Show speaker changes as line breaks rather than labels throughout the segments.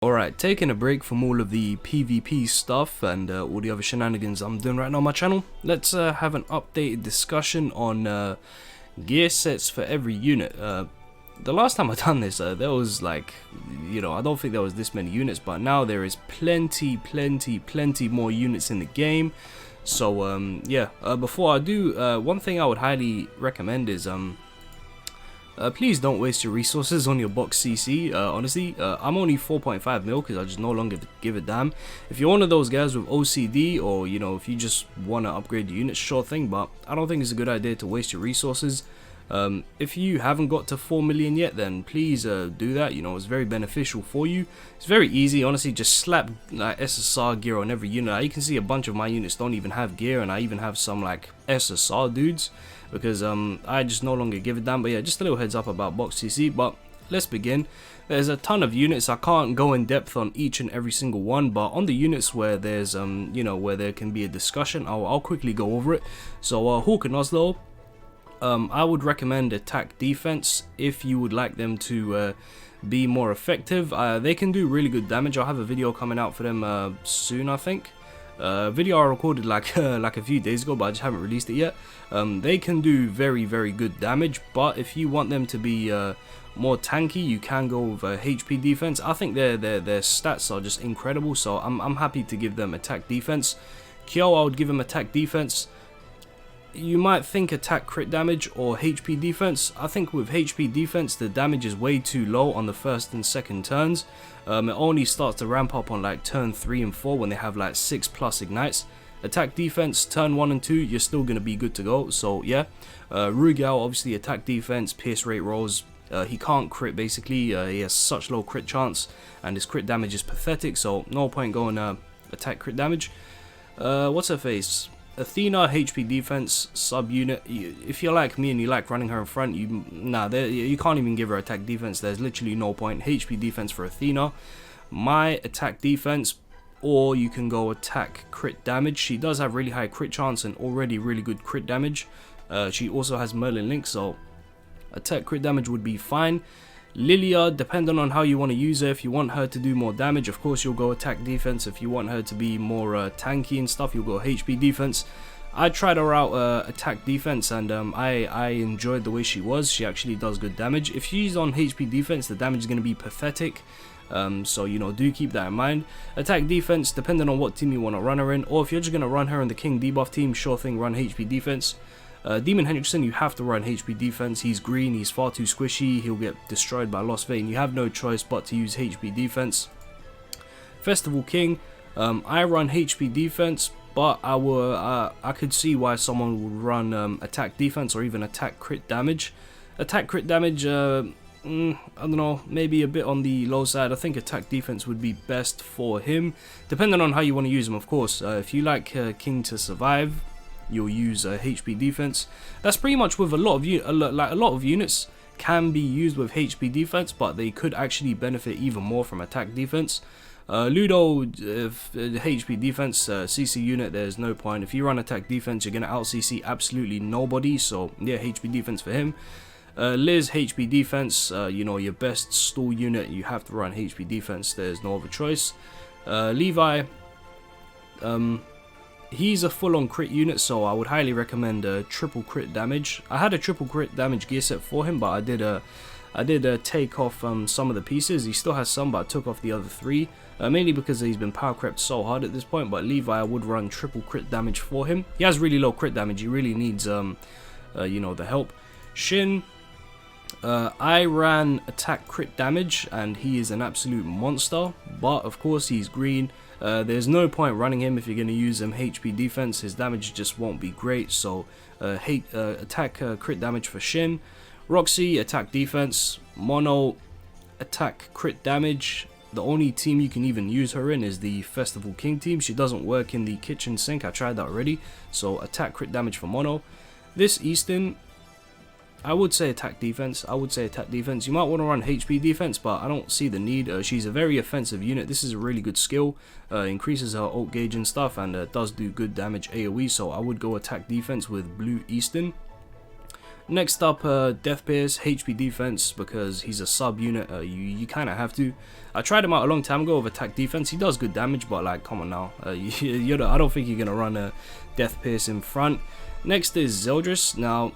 Alright, taking a break from all of the PvP stuff and all the other shenanigans I'm doing right now on my channel, let's have an updated discussion on gear sets for every unit. The last time I done this, there was like, I don't think there was this many units, but now there is plenty more units in the game. So before I do, one thing I would highly recommend is please don't waste your resources on your box CC. Honestly, I'm only 4.5 mil because I just no longer give a damn. If you're one of those guys with OCD, or if you just want to upgrade your units, sure thing, but I don't think it's a good idea to waste your resources. If you haven't got to 4 million yet, then please do that. It's very beneficial for you. It's very easy, honestly. Just slap like SSR gear on every unit. You can see a bunch of my units don't even have gear, and I even have some like SSR dudes because I just no longer give a damn. But yeah, just a little heads up about box CC. But let's begin. There's a ton of units. I can't go in depth on each and every single one, but on the units where there's where there can be a discussion, I'll quickly go over it. So Hawk and Oslo, I would recommend attack defense if you would like them to be more effective. They can do really good damage. I'll have a video coming out for them soon, I think. Video I recorded like a few days ago, but I just haven't released it yet. They can do very good damage, but if you want them to be more tanky, you can go with HP defense. I think their stats are just incredible, so I'm happy to give them attack defense. Kyo, I would give him attack defense. You might think attack crit damage or HP defense. I think with HP defense the damage is way too low on the first and second turns. It only starts to ramp up on like turn 3 and 4 when they have like 6+ ignites. Attack defense turn 1 and 2 you're still gonna be good to go. So yeah, Rugel obviously attack defense, pierce rate rolls. He can't crit basically. He has such low crit chance and his crit damage is pathetic, so no point going attack crit damage. What's her face? Athena HP defense sub-unit. If you're like me and you like running her in front, you can't even give her attack defense. There's literally no point. HP defense for Athena. My attack defense, or you can go attack crit damage. She does have really high crit chance and already really good crit damage. She also has Merlin Link, so attack crit damage would be fine. Lilia, depending on how you want to use her, if you want her to do more damage, of course you'll go attack defense. If you want her to be more tanky and stuff, you'll go HP defense. I tried her out attack defense, and I enjoyed the way she was. She actually does good damage. If she's on HP defense, the damage is going to be pathetic. So do keep that in mind. Attack defense, depending on what team you want to run her in, or if you're just going to run her in the King debuff team, sure thing, run HP defense. Demon Hendrickson, you have to run HP defense. He's green, he's far too squishy, he'll get destroyed by Lost Vein. You have no choice but to use HP defense. Festival King, I run HP defense, but I could see why someone would run attack defense or even attack crit damage. Attack crit damage, I don't know, maybe a bit on the low side. I think attack defense would be best for him, depending on how you want to use him, of course. If you like King to survive, you'll use HP defense. That's pretty much with a lot of units can be used with HP defense, but they could actually benefit even more from attack defense. Ludo, HP defense, CC unit, there's no point. If you run attack defense, you're gonna out CC absolutely nobody, so yeah, HP defense for him. Liz, HP defense, your best stall unit, you have to run HP defense, there's no other choice. Levi, he's a full-on crit unit, so I would highly recommend triple crit damage. I had a triple crit damage gear set for him, but I did take off some of the pieces. He still has some, but I took off the other 3, mainly because he's been power crept so hard at this point. But Levi, I would run triple crit damage for him. He has really low crit damage. He really needs the help. Shin, I ran attack crit damage, and he is an absolute monster. But of course, he's green. There's no point running him if you're going to use him HP defense. His damage just won't be great. So attack crit damage for Shin. Roxy, attack defense. Mono, attack crit damage. The only team you can even use her in is the Festival King team. She doesn't work in the kitchen sink. I tried that already. So attack crit damage for Mono. This Easton, I would say attack defense. You might want to run HP defense, but I don't see the need. She's a very offensive unit. This is a really good skill. Increases her ult gauge and stuff, and does do good damage AoE. So I would go attack defense with Blue Easton. Next up, Death Pierce, HP defense, because he's a sub unit. You kind of have to. I tried him out a long time ago with attack defense. He does good damage, but like, come on now. I don't think you're gonna run a Death Pierce in front. Next is Zeldris. Now,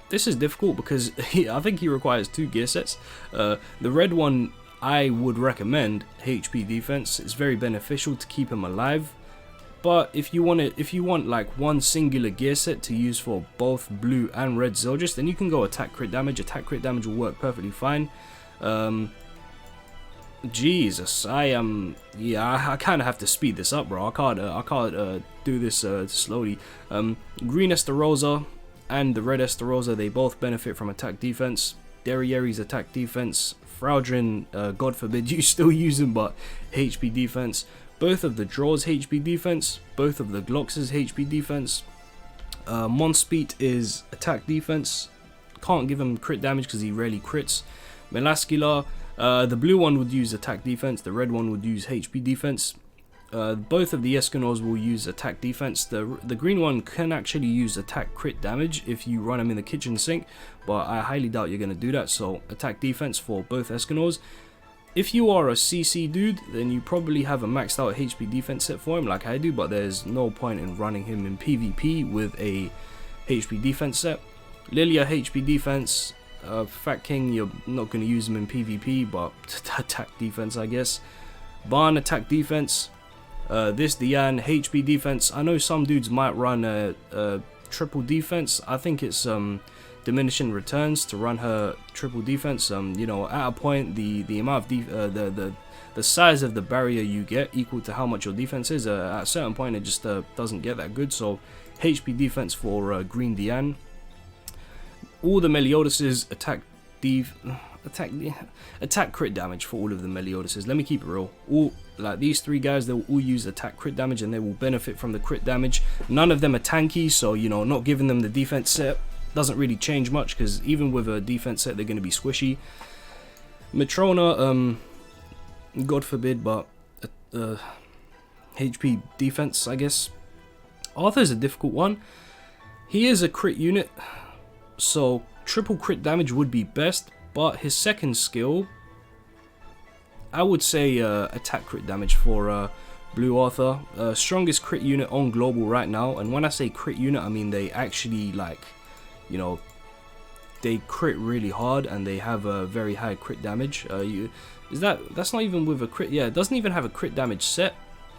this is difficult because I think he requires 2 gear sets. The red one I would recommend HP defense. It's very beneficial to keep him alive. But if you want like one singular gear set to use for both blue and red Zeldris, then you can go attack crit damage. Attack crit damage will work perfectly fine. Jesus, I kind of have to speed this up, bro. I can't do this slowly. Green Estarossa and the red Estarossa, they both benefit from attack defense. Derrieri's attack defense. Fraudrin, God forbid you still use him, but HP defense. Both of the Draws HP defense, both of the Glocks' HP defense. Monspeet is attack defense. Can't give him crit damage because he rarely crits. Melascula, the blue one would use attack defense, the red one would use HP defense. Both of the Escanors will use attack defense. The green one can actually use attack crit damage if you run him in the kitchen sink, but I highly doubt you're going to do that, so attack defense for both Escanors. If you are a CC dude, then you probably have a maxed out HP defense set for him like I do, but there's no point in running him in PvP with a HP defense set. Lilia HP defense, Fat King, you're not going to use him in PvP, but attack defense I guess. Barn attack defense. This Diane HP defense. I know some dudes might run a triple defense. I think it's diminishing returns to run her triple defense. You know, at a point the amount of the size of the barrier you get equal to how much your defense is. At a certain point it just doesn't get that good. So HP defense for Green Diane. All the Meliodases attack crit damage for all of the Meliodases. Let me keep it real. All like these 3 guys, they will all use attack crit damage and they will benefit from the crit damage. None of them are tanky, so you know, not giving them the defense set doesn't really change much, because even with a defense set they're going to be squishy. Matrona, God forbid, but HP defense I guess. Arthur's a difficult one. He is a crit unit, so triple crit damage would be best, but his second skill, I would say attack crit damage for Blue Arthur. Strongest crit unit on global right now, and when I say crit unit I mean they actually, like, you know, they crit really hard and they have a very high crit damage. That's not even with a crit, yeah, it doesn't even have a crit damage set,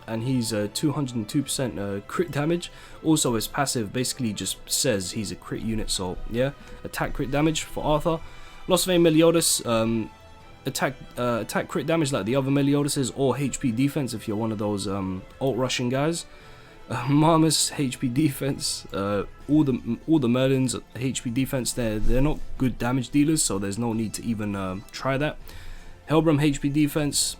and he's 202% crit damage. Also his passive basically just says he's a crit unit, so yeah, attack crit damage for Arthur. Lost Vein Meliodas, attack crit damage like the other Meliodases, or HP defense if you're one of those alt rushing guys. Marmus HP defense. All the Merlins HP defense. They're not good damage dealers, so there's no need to even try that. Helbram HP defense.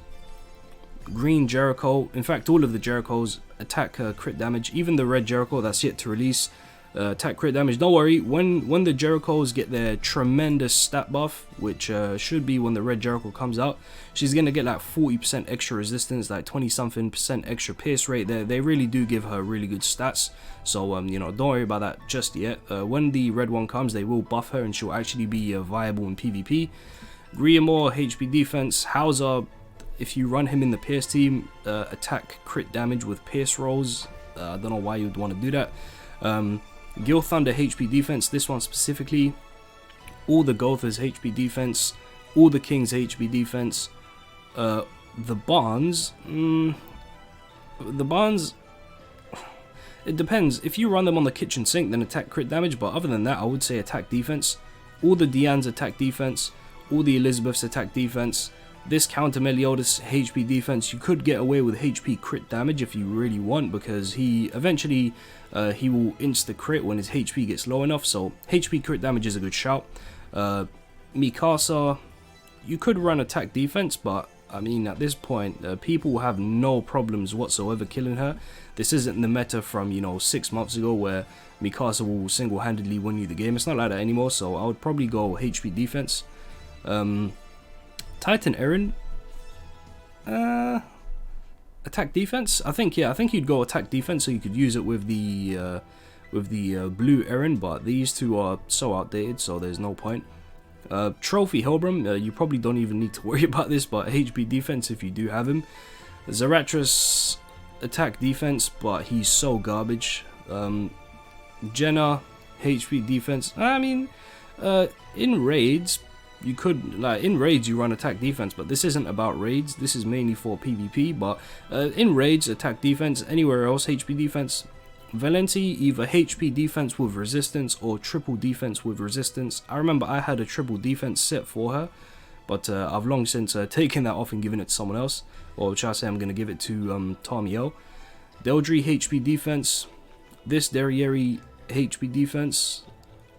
Green Jericho. In fact, all of the Jerichos attack crit damage. Even the red Jericho that's yet to release. Attack crit damage. Don't worry, when the Jerichos get their tremendous stat buff, which should be when the red Jericho comes out, she's gonna get like 40% extra resistance, like 20-something% extra pierce rate. They really do give her really good stats, so you know, don't worry about that just yet. When the red one comes, they will buff her and she'll actually be viable in PvP. Griamore HP defense. Hauser, if you run him in the Pierce team, attack crit damage with Pierce rolls. I don't know why you'd want to do that. Gil Thunder HP defense, this one specifically. All the Gothas HP defense. All the Kings HP defense. The Barnes, it depends. If you run them on the kitchen sink, then attack crit damage, but other than that I would say attack defense. All the Diane's attack defense. All the Elizabeth's attack defense. This counter Meliodas HP defense, you could get away with HP crit damage if you really want, because he eventually he will insta crit when his HP gets low enough, so HP crit damage is a good shout. Mikasa, you could run attack defense, but I mean at this point people will have no problems whatsoever killing her. This isn't the meta from, you know, 6 months ago where Mikasa will single-handedly win you the game. It's not like that anymore, so I would probably go HP defense. Titan Eren, attack defense. I think you'd go attack defense, so you could use it with the with the blue Eren, but these two are so outdated, so there's no point. Trophy Helbram, you probably don't even need to worry about this, but HP defense if you do have him. Zarathus attack defense, but he's so garbage. Jenna HP defense. I mean, in raids you could, like, in raids you run attack defense, but this isn't about raids, this is mainly for PvP. But in raids, attack defense. Anywhere else, HP defense. Valenti, either HP defense with resistance or triple defense with resistance. I remember I had a triple defense set for her, but I've long since taken that off and given it to someone else, or should I say I'm going to give it to Tamiel. Deldry HP defense. This Derriere HP defense.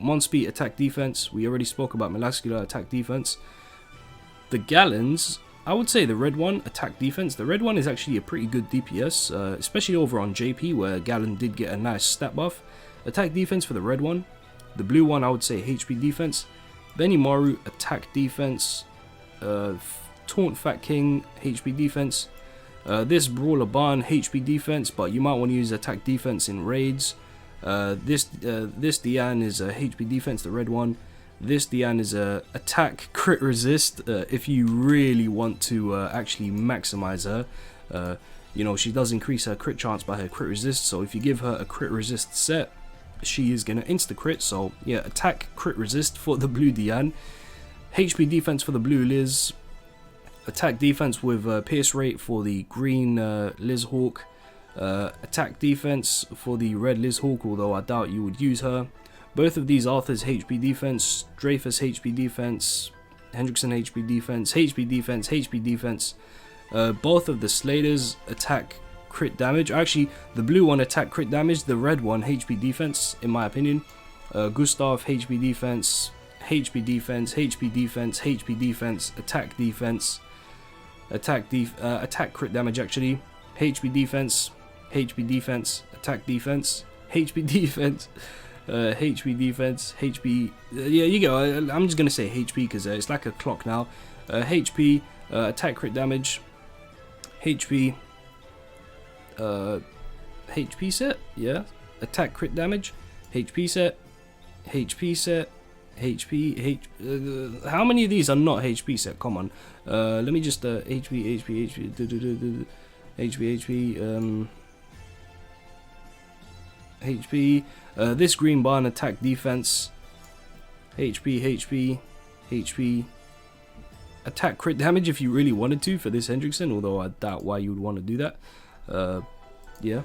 Monspeed attack defense. We already spoke about Melascula attack defense. The Gallons, I would say the red one, attack defense. The red one is actually a pretty good DPS, especially over on JP where Gallon did get a nice stat buff. Attack defense for the red one. The blue one, I would say HP defense. Benimaru attack defense. Taunt Fat King HP defense. This Brawler Barn HP defense, but you might want to use attack defense in raids. This Diane is a HP defense, the red one. This Diane is a attack crit resist, if you really want to actually maximize her. You know, she does increase her crit chance by her crit resist, so if you give her a crit resist set, she is gonna insta crit. So yeah, attack crit resist for the blue Diane. HP defense for the blue Liz. Attack defense with pierce rate for the green Liz Hawk. Attack defense for the red Liz Hawk, although I doubt you would use her. Both of these Arthur's HP defense, Dreyfus HP defense, Hendrickson HP defense, HP defense, HP defense. Both of the Slaters attack crit damage. Actually, the blue one attack crit damage, the red one HP defense, in my opinion. Gustav HP defense, HP defense, HP defense, HP defense, attack defense, attack crit damage actually. HP defense, HP defense, attack defense, HP defense. HP defense, HP, yeah, you go. I'm just gonna say HP because it's like a clock now. HP, attack crit damage, HP, HP set, yeah, attack crit damage, HP set, HP set, HP, how many of these are not HP set? Come on, let me just HP, HP, HP, HP, HP, this green barn attack defense, HP, HP, HP, attack crit damage if you really wanted to for this Hendrickson, although I doubt why you would want to do that. Yeah.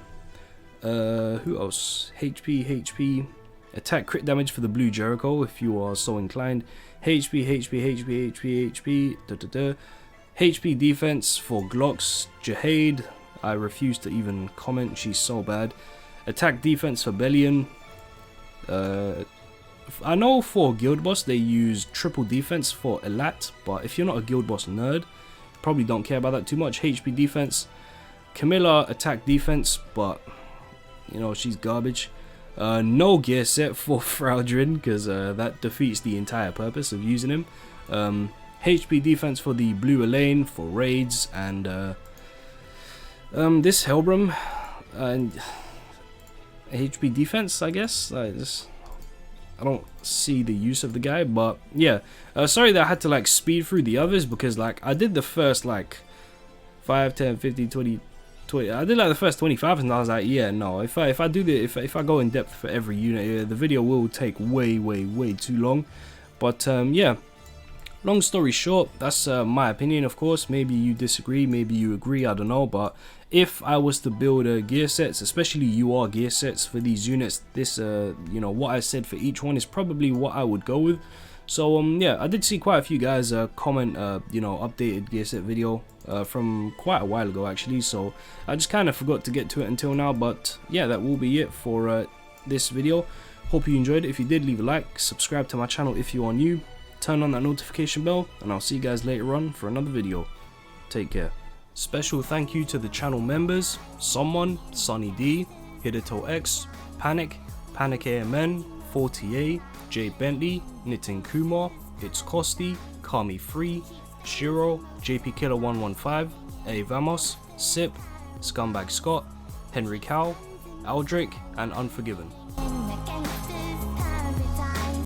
Who else? HP, HP, attack crit damage for the blue Jericho if you are so inclined. HP, HP, HP, HP, HP, da da da. HP defense for Glocks Jihad. I refuse to even comment, she's so bad. Attack defense for Bellion. I know for Guild Boss they use triple defense for Elat, but if you're not a Guild Boss nerd, you probably don't care about that too much. HP defense. Camilla attack defense, but you know, she's garbage. No gear set for Fraudrin because that defeats the entire purpose of using him. HP defense for the blue Elaine for raids, and this Helbram and HP defense, I guess. I don't see the use of the guy, but yeah. Sorry that I had to like speed through the others because like I did the first like 5, 10, 15, 20. I did like the first 25 and I was like, yeah, no, if I do the if I go in depth for every unit, the video will take way too long. But yeah, long story short, that's my opinion, of course. Maybe you disagree, maybe you agree, I don't know. But if I was to build gear sets, especially UR gear sets for these units, this you know, what I said for each one is probably what I would go with. So yeah, I did see quite a few guys comment you know, updated gear set video from quite a while ago actually, so I just kind of forgot to get to it until now. But yeah, that will be it for this video. Hope you enjoyed it. If you did, leave a like, subscribe to my channel if you are new, turn on that notification bell, and I'll see you guys later on for another video. Take care. Special thank you to the channel members: Someone, Sunny D, Hidito X, Panic, Panic AMN, 40A, Jay Bentley, Nitin Kumar, It's Kosti, Kami Free, Shiro, JP Killer 115, A Vamos, Sip, Scumbag Scott, Henry Cow, Aldric, and Unforgiven.